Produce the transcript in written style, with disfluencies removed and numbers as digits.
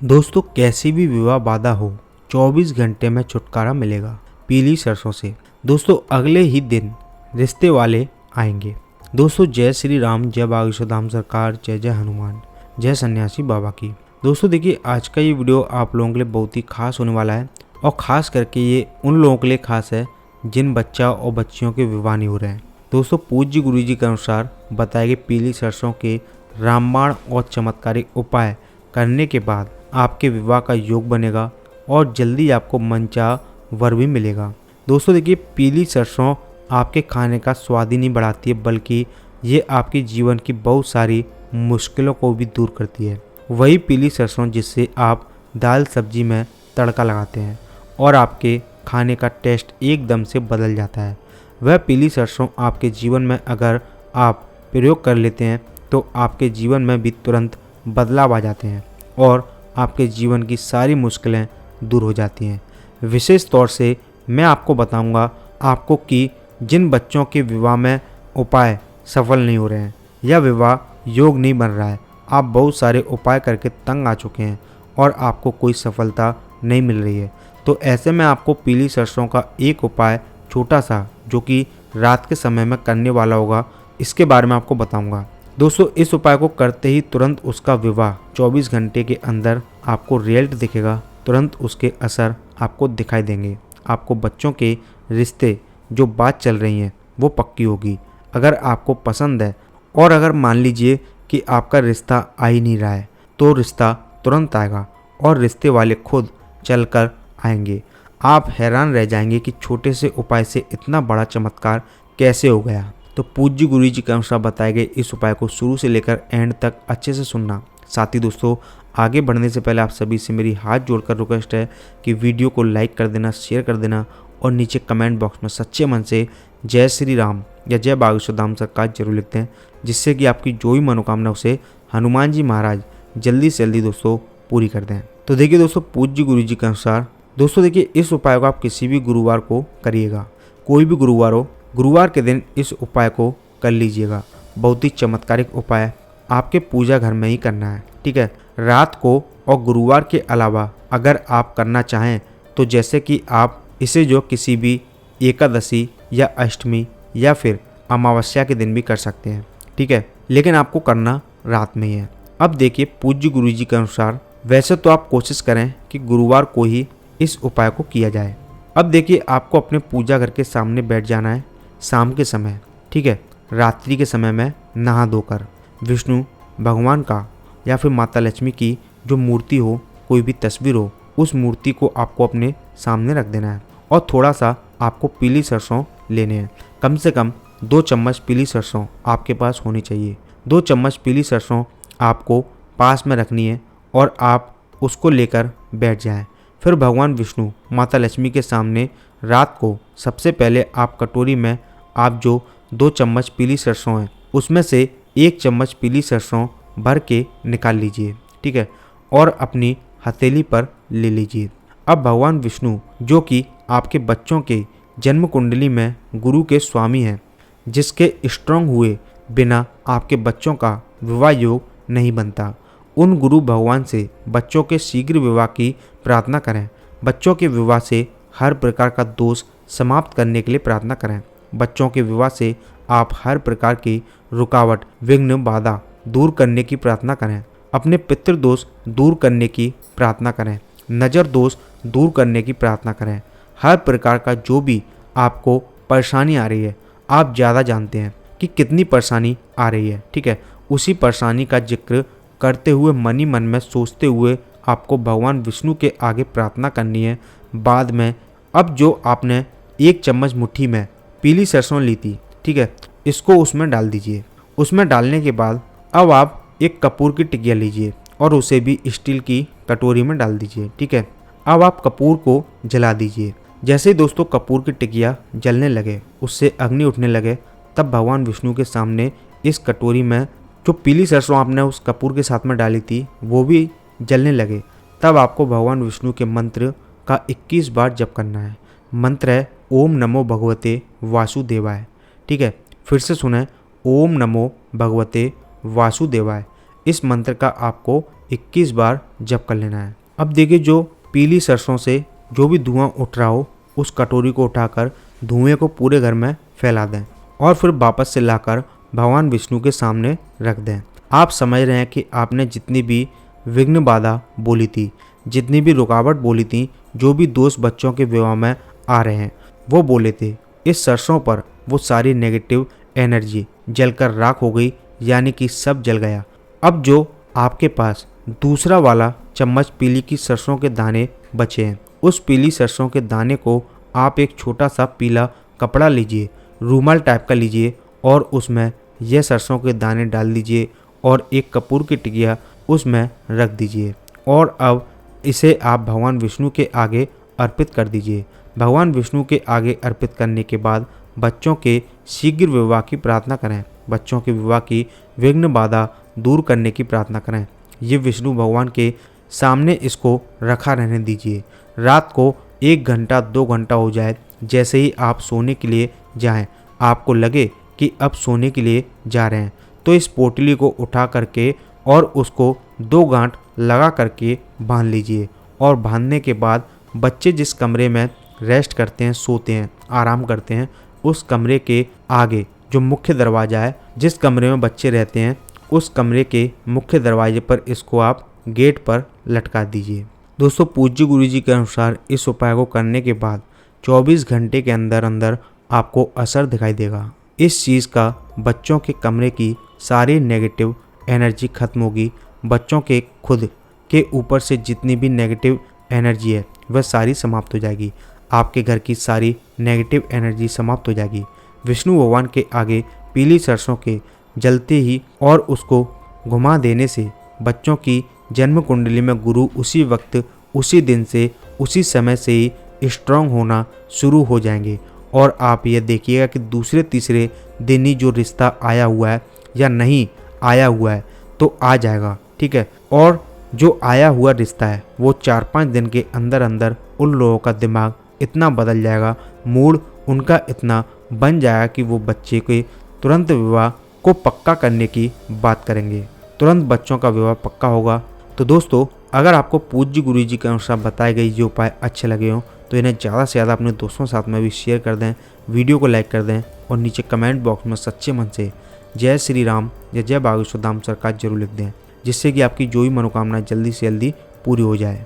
दोस्तों, कैसी भी विवाह बाधा हो, 24 घंटे में छुटकारा मिलेगा पीली सरसों से। दोस्तों, अगले ही दिन रिश्ते वाले आएंगे। दोस्तों, जय श्री राम, जय बागेश्वर धाम सरकार, जय जय हनुमान, जय सन्यासी बाबा की। दोस्तों देखिए, आज का ये वीडियो आप लोगों के लिए बहुत ही खास होने वाला है और ख़ास करके ये उन लोगों के लिए खास है जिन बच्चा और बच्चियों के विवाह नहीं हो रहे हैं। दोस्तों, पूज्य गुरु जी के अनुसार बताए गए पीली सरसों के रामबाण और चमत्कारिक उपाय करने के बाद आपके विवाह का योग बनेगा और जल्दी आपको मनचाहा वर भी मिलेगा। दोस्तों देखिए, पीली सरसों आपके खाने का स्वाद ही नहीं बढ़ाती है, बल्कि ये आपके जीवन की बहुत सारी मुश्किलों को भी दूर करती है। वही पीली सरसों जिससे आप दाल सब्जी में तड़का लगाते हैं और आपके खाने का टेस्ट एकदम से बदल जाता है। वह पीली सरसों आपके जीवन में अगर आप प्रयोग कर लेते हैं तो आपके जीवन में भी तुरंत बदलाव आ जाते हैं और आपके जीवन की सारी मुश्किलें दूर हो जाती हैं। विशेष तौर से मैं आपको बताऊंगा आपको कि जिन बच्चों के विवाह में उपाय सफल नहीं हो रहे हैं या विवाह योग नहीं बन रहा है, आप बहुत सारे उपाय करके तंग आ चुके हैं और आपको कोई सफलता नहीं मिल रही है, तो ऐसे में आपको पीली सरसों का एक उपाय छोटा सा जो कि रात के समय में करने वाला होगा, इसके बारे में आपको बताऊंगा। दोस्तों, इस उपाय को करते ही तुरंत उसका विवाह 24 घंटे के अंदर आपको रिजल्ट दिखेगा, तुरंत उसके असर आपको दिखाई देंगे। आपको बच्चों के रिश्ते जो बात चल रही हैं वो पक्की होगी। अगर आपको पसंद है और अगर मान लीजिए कि आपका रिश्ता आ ही नहीं रहा है तो रिश्ता तुरंत आएगा और रिश्ते वाले खुद चलकर आएंगे। आप हैरान रह जाएंगे कि छोटे से उपाय से इतना बड़ा चमत्कार कैसे हो गया। तो पूज्य गुरु जी के अनुसार बताए गए इस उपाय को शुरू से लेकर एंड तक अच्छे से सुनना। साथ ही दोस्तों, आगे बढ़ने से पहले आप सभी से मेरी हाथ जोड़कर रिक्वेस्ट है कि वीडियो को लाइक कर देना, शेयर कर देना और नीचे कमेंट बॉक्स में सच्चे मन से जय श्री राम या जय बागेश्वर धाम सरकार जरूर लिखते हैं, जिससे कि आपकी जो भी मनोकामना उसे हनुमान जी महाराज जल्दी से जल्दी दोस्तों पूरी कर दें। तो देखिए दोस्तों, पूज्य गुरु जी के अनुसार दोस्तों देखिए, इस उपाय को आप किसी भी गुरुवार को करिएगा। कोई भी गुरुवार हो, गुरुवार के दिन इस उपाय को कर लीजिएगा। बहुत ही चमत्कारिक उपाय आपके पूजा घर में ही करना है, ठीक है। रात को और गुरुवार के अलावा अगर आप करना चाहें तो जैसे कि आप इसे जो किसी भी एकादशी या अष्टमी या फिर अमावस्या के दिन भी कर सकते हैं, ठीक है, लेकिन आपको करना रात में ही है। अब देखिए, पूज्य गुरु जी के अनुसार वैसे तो आप कोशिश करें कि गुरुवार को ही इस उपाय को किया जाए। अब देखिए, आपको अपने पूजा घर के सामने बैठ जाना है शाम के समय, ठीक है। रात्रि के समय में नहा धोकर विष्णु भगवान का या फिर माता लक्ष्मी की जो मूर्ति हो, कोई भी तस्वीर हो, उस मूर्ति को आपको अपने सामने रख देना है और थोड़ा सा आपको पीली सरसों लेने हैं। कम से कम 2 चम्मच पीली सरसों आपके पास होनी चाहिए। 2 चम्मच पीली सरसों आपको पास में रखनी है और आप उसको लेकर बैठ जाएं। फिर भगवान विष्णु माता लक्ष्मी के सामने रात को सबसे पहले आप कटोरी में आप जो 2 चम्मच पीली सरसों हैं उसमें से 1 चम्मच पीली सरसों भर के निकाल लीजिए, ठीक है, और अपनी हथेली पर ले लीजिए। अब भगवान विष्णु जो कि आपके बच्चों के जन्म कुंडली में गुरु के स्वामी हैं, जिसके स्ट्रांग हुए बिना आपके बच्चों का विवाह योग नहीं बनता, उन गुरु भगवान से बच्चों के शीघ्र विवाह की प्रार्थना करें। बच्चों के विवाह से हर प्रकार का दोष समाप्त करने के लिए प्रार्थना करें। बच्चों के विवाह से आप हर प्रकार की रुकावट, विघ्न, बाधा दूर करने की प्रार्थना करें। अपने पितृदोष दूर करने की प्रार्थना करें। नज़र दोष दूर करने की प्रार्थना करें। हर प्रकार का जो भी आपको परेशानी आ रही है, आप ज़्यादा जानते हैं कि कितनी परेशानी आ रही है, ठीक है, उसी परेशानी का जिक्र करते हुए मन ही मन में सोचते हुए आपको भगवान विष्णु के आगे प्रार्थना करनी है। बाद में अब जो आपने 1 चम्मच मुट्ठी में पीली सरसों ली थी, ठीक है, इसको उसमें डाल दीजिए। उसमें डालने के बाद अब आप एक कपूर की टिकिया लीजिए और उसे भी स्टील की कटोरी में डाल दीजिए, ठीक है। अब आप कपूर को जला दीजिए। जैसे ही दोस्तों कपूर की टिकिया जलने लगे, उससे अग्नि उठने लगे, तब भगवान विष्णु के सामने इस कटोरी में जो पीली सरसों आपने उस कपूर के साथ में डाली थी वो भी जलने लगे। तब आपको भगवान विष्णु के मंत्र का 21 बार जप करना है। मंत्र है ओम नमो भगवते वासुदेवाय, ठीक है। फिर से सुने, ओम नमो भगवते वासुदेवाय। इस मंत्र का आपको 21 बार जप कर लेना है। अब देखिए, जो पीली सरसों से जो भी धुआं उठ रहा हो उस कटोरी को उठाकर धुएं को पूरे घर में फैला दें और फिर वापस से लाकर भगवान विष्णु के सामने रख दें। आप समझ रहे हैं कि आपने जितनी भी विघ्न बाधा बोली थी, जितनी भी रुकावट बोली थी, जो भी दोस्त बच्चों के विवाह में आ रहे हैं वो बोले थे, इस सरसों पर वो सारी नेगेटिव एनर्जी जलकर राख हो गई, यानी कि सब जल गया। अब जो आपके पास दूसरा वाला चम्मच पीली की सरसों के दाने बचे हैं, उस पीली सरसों के दाने को आप एक छोटा सा पीला कपड़ा लीजिए, रूमाल टाइप का लीजिए और उसमें यह सरसों के दाने डाल दीजिए और एक कपूर की टिकिया उसमें रख दीजिए और अब इसे आप भगवान विष्णु के आगे अर्पित कर दीजिए। भगवान विष्णु के आगे अर्पित करने के बाद बच्चों के शीघ्र विवाह की प्रार्थना करें, बच्चों के विवाह की विघ्न बाधा दूर करने की प्रार्थना करें। ये विष्णु भगवान के सामने इसको रखा रहने दीजिए। रात को 1 घंटा 2 घंटा हो जाए, जैसे ही आप सोने के लिए जाएं, आपको लगे कि अब सोने के लिए जा रहे हैं, तो इस पोटली को उठा करके और उसको 2 गांठ लगा करके बांध लीजिए और बांधने के बाद बच्चे जिस कमरे में रेस्ट करते हैं, सोते हैं, आराम करते हैं, उस कमरे के आगे जो मुख्य दरवाज़ा है, जिस कमरे में बच्चे रहते हैं, उस कमरे के मुख्य दरवाजे पर इसको आप गेट पर लटका दीजिए। दोस्तों, पूज्य गुरुजी के अनुसार इस उपाय को करने के बाद 24 घंटे के अंदर अंदर आपको असर दिखाई देगा। इस चीज़ का बच्चों के कमरे की सारी नेगेटिव एनर्जी खत्म होगी। बच्चों के खुद के ऊपर से जितनी भी नेगेटिव एनर्जी है वह सारी समाप्त हो जाएगी। आपके घर की सारी नेगेटिव एनर्जी समाप्त हो जाएगी। विष्णु भगवान के आगे पीली सरसों के जलते ही और उसको घुमा देने से बच्चों की जन्म कुंडली में गुरु उसी वक्त, उसी दिन से, उसी समय से ही स्ट्रांग होना शुरू हो जाएंगे और आप ये देखिएगा कि दूसरे तीसरे दिन ही जो रिश्ता आया हुआ है या नहीं आया हुआ है तो आ जाएगा, ठीक है। और जो आया हुआ रिश्ता है वो 4-5 दिन के अंदर अंदर उन लोगों का दिमाग इतना बदल जाएगा, मूड उनका इतना बन जाएगा कि वो बच्चे के तुरंत विवाह को पक्का करने की बात करेंगे, तुरंत बच्चों का विवाह पक्का होगा। तो दोस्तों, अगर आपको पूज्य गुरुजी के अनुसार बताए गए ये उपाय अच्छे लगे हों तो इन्हें ज़्यादा से ज़्यादा अपने दोस्तों के साथ में भी शेयर कर दें, वीडियो को लाइक कर दें और नीचे कमेंट बॉक्स में सच्चे मन से जय श्री राम या जय बागेश्वर धाम सरकार जरूर लिख दें, जिससे कि आपकी जो भी मनोकामना जल्दी से जल्दी पूरी हो जाए।